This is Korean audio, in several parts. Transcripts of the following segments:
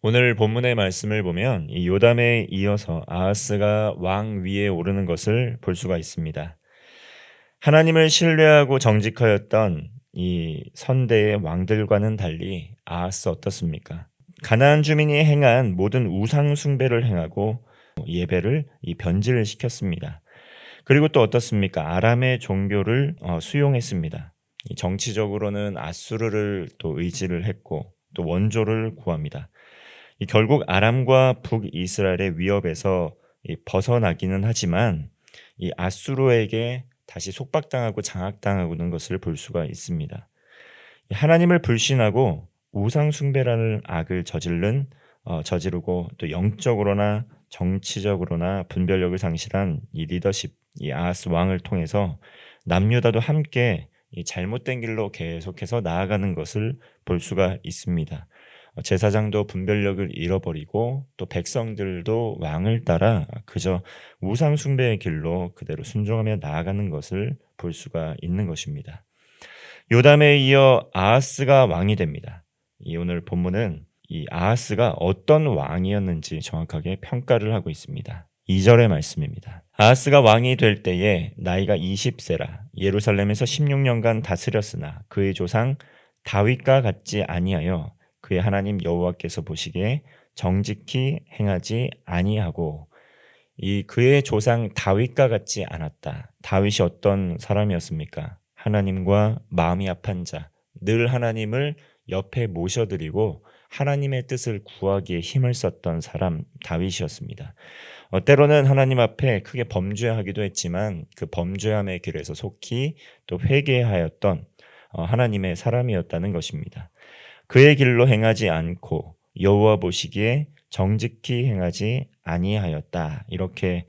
오늘 본문의 말씀을 보면 이 요담에 이어서 아하스가 왕 위에 오르는 것을 볼 수가 있습니다. 하나님을 신뢰하고 정직하였던 이 선대의 왕들과는 달리 아하스 어떻습니까? 가나안 주민이 행한 모든 우상 숭배를 행하고 예배를 변질을 시켰습니다. 그리고 또 어떻습니까? 아람의 종교를 수용했습니다. 정치적으로는 아수르를 또 의지를 했고 또 원조를 구합니다. 결국 아람과 북이스라엘의 위협에서 벗어나기는 하지만 이 아수르에게 다시 속박당하고 장악당하는 것을 볼 수가 있습니다. 하나님을 불신하고 우상 숭배라는 악을 저지르고 또 영적으로나 정치적으로나 분별력을 상실한 이 리더십, 이 아하스 왕을 통해서 남유다도 함께 이 잘못된 길로 계속해서 나아가는 것을 볼 수가 있습니다. 제사장도 분별력을 잃어버리고 또 백성들도 왕을 따라 그저 우상 숭배의 길로 그대로 순종하며 나아가는 것을 볼 수가 있는 것입니다. 요담에 이어 아하스가 왕이 됩니다. 이 오늘 본문은 이 아하스가 어떤 왕이었는지 정확하게 평가를 하고 있습니다. 2절의 말씀입니다. 아하스가 왕이 될 때에 나이가 20세라 예루살렘에서 16년간 다스렸으나 그의 조상 다윗과 같지 아니하여 그의 하나님 여호와께서 보시기에 정직히 행하지 아니하고 이 그의 조상 다윗과 같지 않았다. 다윗이 어떤 사람이었습니까? 하나님과 마음이 합한 자, 늘 하나님을 옆에 모셔드리고 하나님의 뜻을 구하기에 힘을 썼던 사람 다윗이었습니다. 때로는 하나님 앞에 크게 범죄하기도 했지만 그 범죄함의 길에서 속히 또 회개하였던 하나님의 사람이었다는 것입니다. 그의 길로 행하지 않고 여호와 보시기에 정직히 행하지 아니하였다. 이렇게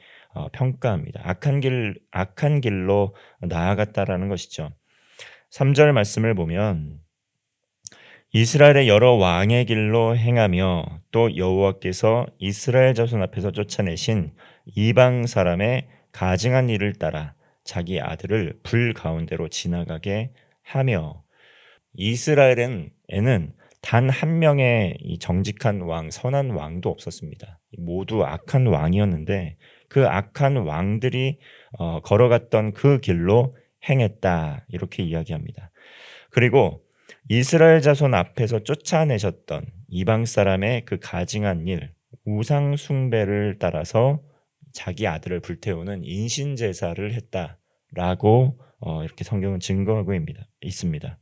평가합니다. 악한 길로 나아갔다라는 것이죠. 3절 말씀을 보면 이스라엘의 여러 왕의 길로 행하며 또 여호와께서 이스라엘 자손 앞에서 쫓아내신 이방 사람의 가증한 일을 따라 자기 아들을 불 가운데로 지나가게 하며 이스라엘에는 단 한 명의 이 정직한 왕, 선한 왕도 없었습니다. 모두 악한 왕이었는데 그 악한 왕들이 걸어갔던 그 길로 행했다. 이렇게 이야기합니다. 그리고 이스라엘 자손 앞에서 쫓아내셨던 이방 사람의 그 가증한 일, 우상 숭배를 따라서 자기 아들을 불태우는 인신 제사를 했다라고 이렇게 성경은 증거하고 있습니다.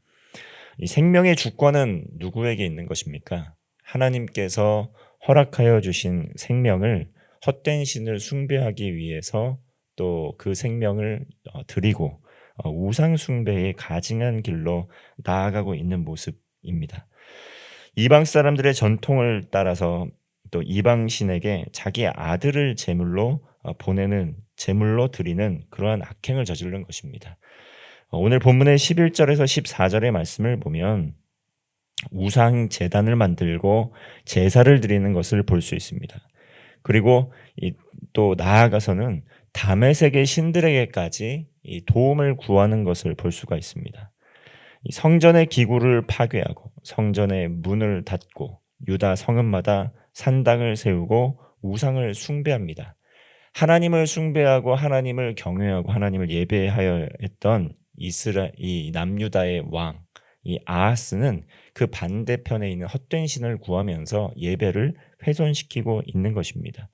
이 생명의 주권은 누구에게 있는 것입니까? 하나님께서 허락하여 주신 생명을 헛된 신을 숭배하기 위해서 또 그 생명을 드리고 우상 숭배의 가증한 길로 나아가고 있는 모습입니다. 이방 사람들의 전통을 따라서 또 이방 신에게 자기 아들을 제물로 드리는 그러한 악행을 저지른 것입니다. 오늘 본문의 11절에서 14절의 말씀을 보면 우상 제단을 만들고 제사를 드리는 것을 볼 수 있습니다. 그리고 또 나아가서는 다메섹의 신들에게까지 이 도움을 구하는 것을 볼 수가 있습니다. 성전의 기구를 파괴하고 성전의 문을 닫고 유다 성읍마다 산당을 세우고 우상을 숭배합니다. 하나님을 숭배하고 하나님을 경외하고 하나님을 예배하여 했던 이 남유다의 왕, 이 아하스는 그 반대편에 있는 헛된 신을 구하면서 예배를 훼손시키고 있는 것입니다.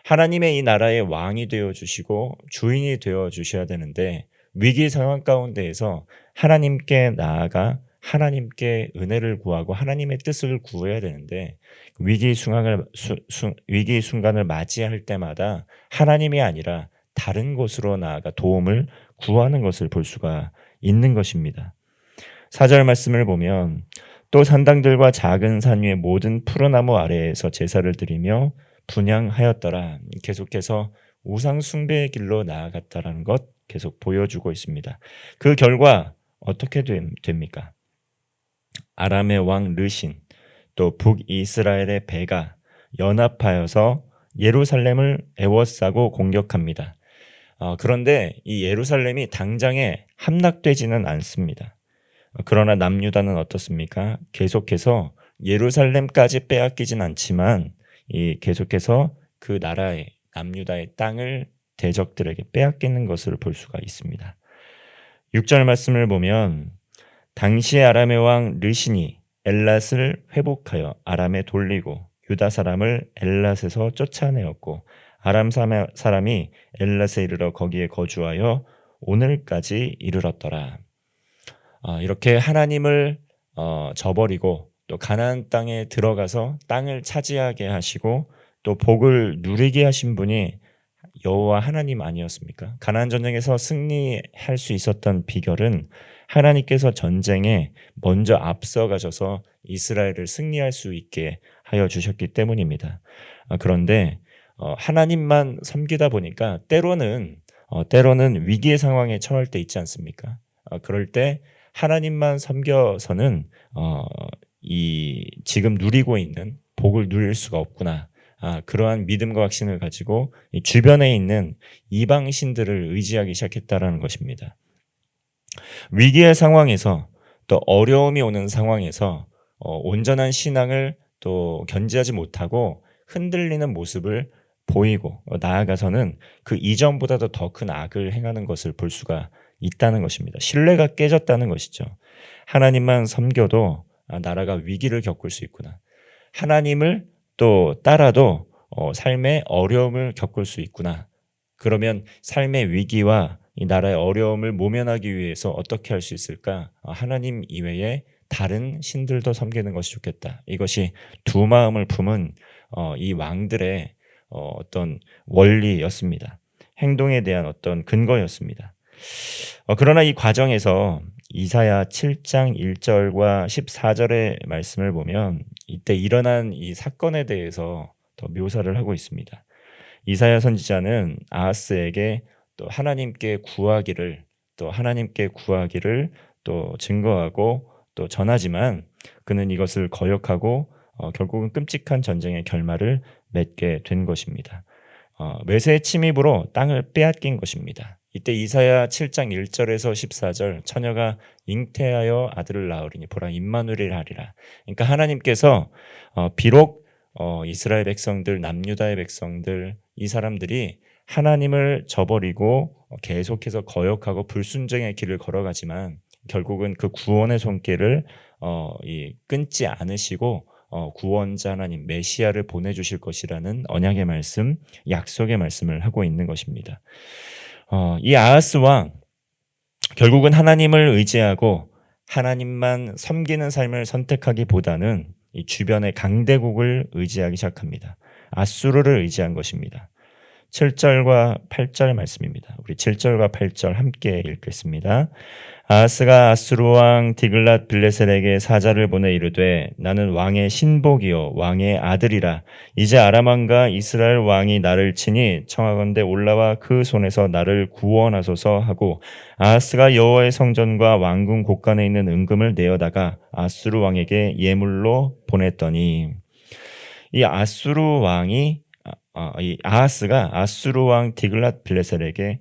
하나님의 이 나라의 왕이 되어 주시고 주인이 되어 주셔야 되는데 위기 상황 가운데에서 하나님께 나아가 하나님께 은혜를 구하고 하나님의 뜻을 구해야 되는데 위기 순간을 맞이할 때마다 하나님이 아니라 다른 곳으로 나아가 도움을 구하는 것을 볼 수가 있는 것입니다. 4절 말씀을 보면 또 산당들과 작은 산 위의 모든 푸르나무 아래에서 제사를 드리며 분향하였더라. 계속해서 우상 숭배의 길로 나아갔다라는 것 계속 보여주고 있습니다. 그 결과 어떻게 됩니까? 아람의 왕 르신 또 북이스라엘의 배가 연합하여서 예루살렘을 에워싸고 공격합니다. 그런데 이 예루살렘이 당장에 함락되지는 않습니다. 그러나 남유다는 어떻습니까? 계속해서 예루살렘까지 빼앗기진 않지만 계속해서 그 나라의 남유다의 땅을 대적들에게 빼앗기는 것을 볼 수가 있습니다. 6절 말씀을 보면 당시의 아람의 왕 르신이 엘랏을 회복하여 아람에 돌리고 유다 사람을 엘랏에서 쫓아내었고 아람 사람이 엘랏에 이르러 거기에 거주하여 오늘까지 이르렀더라. 이렇게 하나님을 저버리고 또 가나안 땅에 들어가서 땅을 차지하게 하시고 또 복을 누리게 하신 분이 여호와 하나님 아니었습니까? 가나안 전쟁에서 승리할 수 있었던 비결은 하나님께서 전쟁에 먼저 앞서가셔서 이스라엘을 승리할 수 있게 하여 주셨기 때문입니다. 그런데 하나님만 섬기다 보니까 때로는 위기의 상황에 처할 때 있지 않습니까? 그럴 때 하나님만 섬겨서는 지금 누리고 있는 복을 누릴 수가 없구나. 그러한 믿음과 확신을 가지고 주변에 있는 이방 신들을 의지하기 시작했다라는 것입니다. 위기의 상황에서 또 어려움이 오는 상황에서 온전한 신앙을 또 견지하지 못하고 흔들리는 모습을 보이고 나아가서는 그 이전보다도 더 큰 악을 행하는 것을 볼 수가 있다는 것입니다. 신뢰가 깨졌다는 것이죠. 하나님만 섬겨도 나라가 위기를 겪을 수 있구나. 하나님을 또 따라도 삶의 어려움을 겪을 수 있구나. 그러면 삶의 위기와 이 나라의 어려움을 모면하기 위해서 어떻게 할 수 있을까? 하나님 이외에 다른 신들도 섬기는 것이 좋겠다. 이것이 두 마음을 품은 이 왕들의 어떤 원리였습니다. 행동에 대한 어떤 근거였습니다. 그러나 이 과정에서 이사야 7장 1절과 14절의 말씀을 보면 이때 일어난 이 사건에 대해서 더 묘사를 하고 있습니다. 이사야 선지자는 아하스에게 또 하나님께 구하기를 또 증거하고 또 전하지만 그는 이것을 거역하고 결국은 끔찍한 전쟁의 결말을 맺게 된 것입니다. 메세의 침입으로 땅을 빼앗긴 것입니다. 이때 이사야 7장 1절에서 14절 처녀가 잉태하여 아들을 낳으리니 보라 임마누엘이 하리라. 그러니까 하나님께서 비록 이스라엘 백성들 남유다의 백성들 이 사람들이 하나님을 저버리고 계속해서 거역하고 불순종의 길을 걸어가지만 결국은 그 구원의 손길을 끊지 않으시고 구원자 하나님 메시아를 보내주실 것이라는 언약의 말씀, 약속의 말씀을 하고 있는 것입니다. 이 아하스 왕 결국은 하나님을 의지하고 하나님만 섬기는 삶을 선택하기보다는 이 주변의 강대국을 의지하기 시작합니다. 아수르를 의지한 것입니다. 7절과 8절 말씀입니다. 우리 7절과 8절 함께 읽겠습니다. 아하스가 아수르 왕 디글랏 빌레셀에게 사자를 보내 이르되 나는 왕의 신복이요 왕의 아들이라. 이제 아람 왕과 이스라엘 왕이 나를 치니 청하건대 올라와 그 손에서 나를 구원하소서 하고 아하스가 여호와의 성전과 왕궁 곳간에 있는 은금을 내어다가 아수르 왕에게 예물로 보냈더니 이 아하스가 아수르 왕 디글랏 빌레셀에게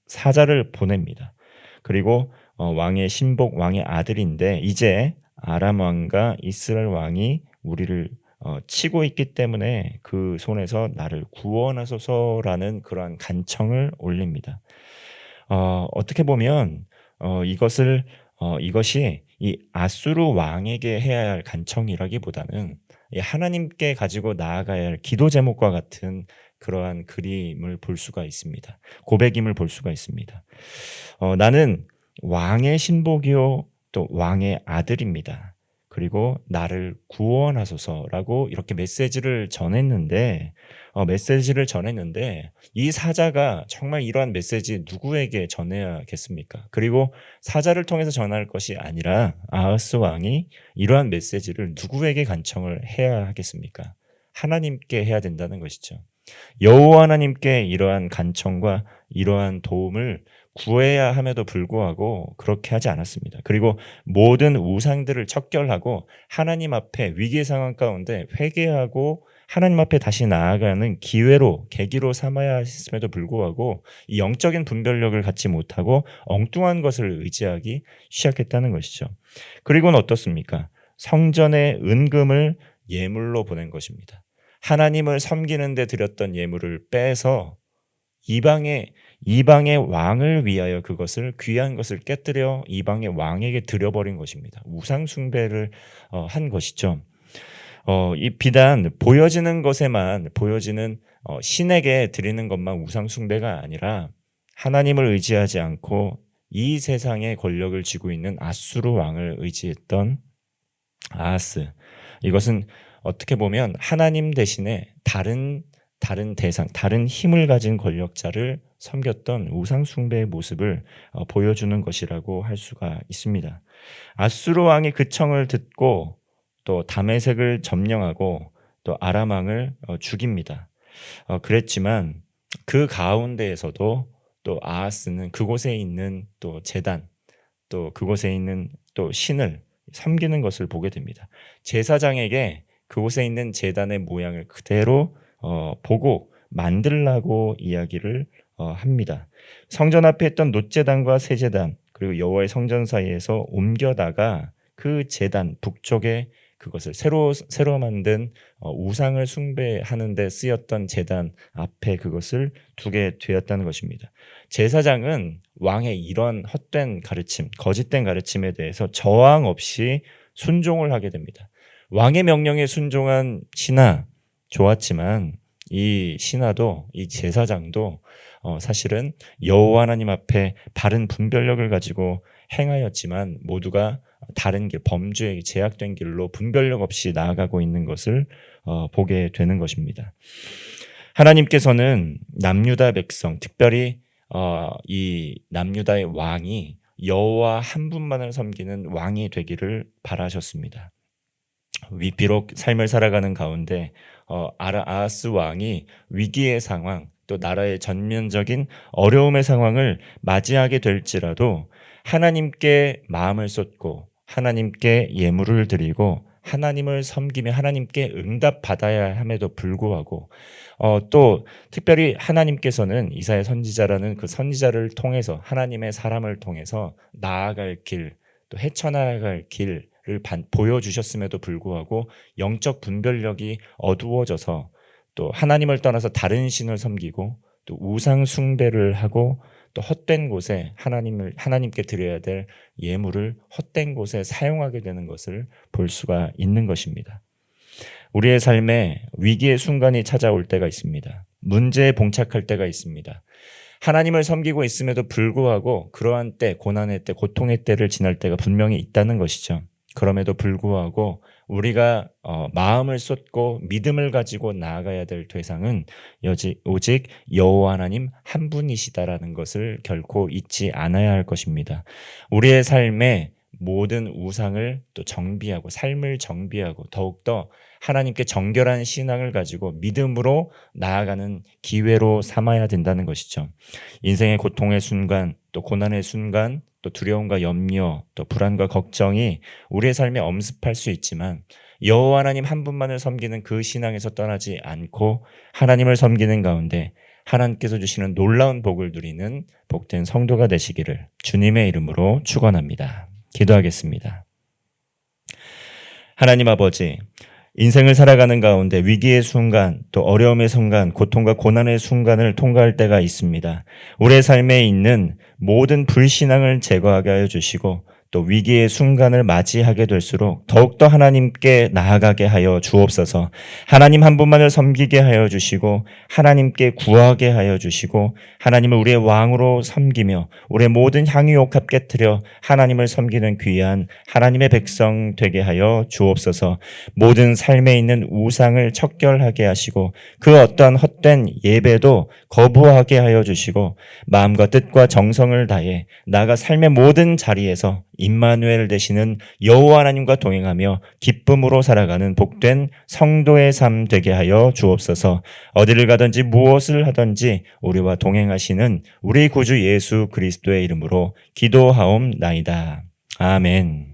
사자를 보냅니다. 그리고 왕의 신복 왕의 아들인데 이제 아람 왕과 이스라엘 왕이 우리를 치고 있기 때문에 그 손에서 나를 구원하소서라는 그러한 간청을 올립니다. 어떻게 보면 이것이 이 아수르 왕에게 해야 할 간청이라기보다는 하나님께 가지고 나아가야 할 기도 제목과 같은 그러한 그림을 볼 수가 있습니다. 고백임을 볼 수가 있습니다. 나는 왕의 신복이요 또 왕의 아들입니다. 그리고 나를 구원하소서라고 이렇게 메시지를 전했는데 이 사자가 정말 이러한 메시지 누구에게 전해야겠습니까? 그리고 사자를 통해서 전할 것이 아니라 아하스 왕이 이러한 메시지를 누구에게 간청을 해야 하겠습니까? 하나님께 해야 된다는 것이죠. 여호와 하나님께 이러한 간청과 이러한 도움을 구해야 함에도 불구하고 그렇게 하지 않았습니다. 그리고 모든 우상들을 척결하고 하나님 앞에 위기의 상황 가운데 회개하고 하나님 앞에 다시 나아가는 계기로 삼아야 했음에도 불구하고 이 영적인 분별력을 갖지 못하고 엉뚱한 것을 의지하기 시작했다는 것이죠. 그리고는 어떻습니까? 성전의 은금을 예물로 보낸 것입니다. 하나님을 섬기는 데 드렸던 예물을 빼서 이방의 왕을 위하여 그것을 귀한 것을 깨뜨려 이방의 왕에게 드려버린 것입니다. 우상 숭배를 한 것이죠. 이 비단 보여지는 것에만 보여지는 신에게 드리는 것만 우상 숭배가 아니라 하나님을 의지하지 않고 이 세상의 권력을 쥐고 있는 아수르 왕을 의지했던 아하스. 이것은 어떻게 보면 하나님 대신에 다른 대상, 다른 힘을 가진 권력자를 섬겼던 우상 숭배의 모습을 보여주는 것이라고 할 수가 있습니다. 아수르 왕이 그 청을 듣고 또 다메섹을 점령하고 또 아람 왕을 죽입니다. 그랬지만 그 가운데에서도 또 아하스는 그곳에 있는 또 제단, 또 그곳에 있는 또 신을 섬기는 것을 보게 됩니다. 제사장에게 그곳에 있는 제단의 모양을 그대로 보고 만들라고 이야기를 합니다. 성전 앞에 있던 놋제단과 세제단 그리고 여호와의 성전 사이에서 옮겨다가 그 제단 북쪽에 그것을 새로 만든 우상을 숭배하는 데 쓰였던 제단 앞에 그것을 두게 되었다는 것입니다. 제사장은 왕의 이런 헛된 가르침, 거짓된 가르침에 대해서 저항 없이 순종을 하게 됩니다. 왕의 명령에 순종한 신하 좋았지만 이 신하도 이 제사장도 사실은 여호와 하나님 앞에 바른 분별력을 가지고 행하였지만 모두가 다른 길, 범죄에 제약된 길로 분별력 없이 나아가고 있는 것을 보게 되는 것입니다. 하나님께서는 남유다 백성, 특별히 이 남유다의 왕이 여호와 한 분만을 섬기는 왕이 되기를 바라셨습니다. 비록 삶을 살아가는 가운데 아하스 왕이 위기의 상황, 또 나라의 전면적인 어려움의 상황을 맞이하게 될지라도 하나님께 마음을 쏟고 하나님께 예물을 드리고 하나님을 섬기며 하나님께 응답받아야 함에도 불구하고 또 특별히 하나님께서는 이사야 선지자라는 그 선지자를 통해서 하나님의 사람을 통해서 나아갈 길, 또 헤쳐나갈 길을 보여주셨음에도 불구하고 영적 분별력이 어두워져서 또 하나님을 떠나서 다른 신을 섬기고 또 우상 숭배를 하고 또 헛된 곳에 하나님께 드려야 될 예물을 헛된 곳에 사용하게 되는 것을 볼 수가 있는 것입니다. 우리의 삶에 위기의 순간이 찾아올 때가 있습니다. 문제에 봉착할 때가 있습니다. 하나님을 섬기고 있음에도 불구하고 그러한 때, 고난의 때, 고통의 때를 지날 때가 분명히 있다는 것이죠. 그럼에도 불구하고 우리가 마음을 쏟고 믿음을 가지고 나아가야 될 대상은 오직 여호와 하나님 한 분이시다라는 것을 결코 잊지 않아야 할 것입니다. 우리의 삶에 모든 우상을 또 정비하고 삶을 정비하고 더욱더 하나님께 정결한 신앙을 가지고 믿음으로 나아가는 기회로 삼아야 된다는 것이죠. 인생의 고통의 순간, 또 고난의 순간, 또 두려움과 염려, 또 불안과 걱정이 우리의 삶에 엄습할 수 있지만 여호와 하나님 한 분만을 섬기는 그 신앙에서 떠나지 않고 하나님을 섬기는 가운데 하나님께서 주시는 놀라운 복을 누리는 복된 성도가 되시기를 주님의 이름으로 축원합니다. 기도하겠습니다. 하나님 아버지, 인생을 살아가는 가운데 위기의 순간, 또 어려움의 순간, 고통과 고난의 순간을 통과할 때가 있습니다. 우리의 삶에 있는 모든 불신앙을 제거하게 하여 주시고 또 위기의 순간을 맞이하게 될수록 더욱더 하나님께 나아가게 하여 주옵소서. 하나님 한 분만을 섬기게 하여 주시고 하나님께 구하게 하여 주시고 하나님을 우리의 왕으로 섬기며 우리의 모든 향유옥합 깨트려 하나님을 섬기는 귀한 하나님의 백성 되게 하여 주옵소서. 모든 삶에 있는 우상을 척결하게 하시고 그 어떠한 헛된 예배도 거부하게 하여 주시고 마음과 뜻과 정성을 다해 나아가 삶의 모든 자리에서 임마누엘 되시는 여호와 하나님과 동행하며 기쁨으로 살아가는 복된 성도의 삶 되게 하여 주옵소서. 어디를 가든지 무엇을 하든지 우리와 동행하시는 우리 구주 예수 그리스도의 이름으로 기도하옵나이다. 아멘.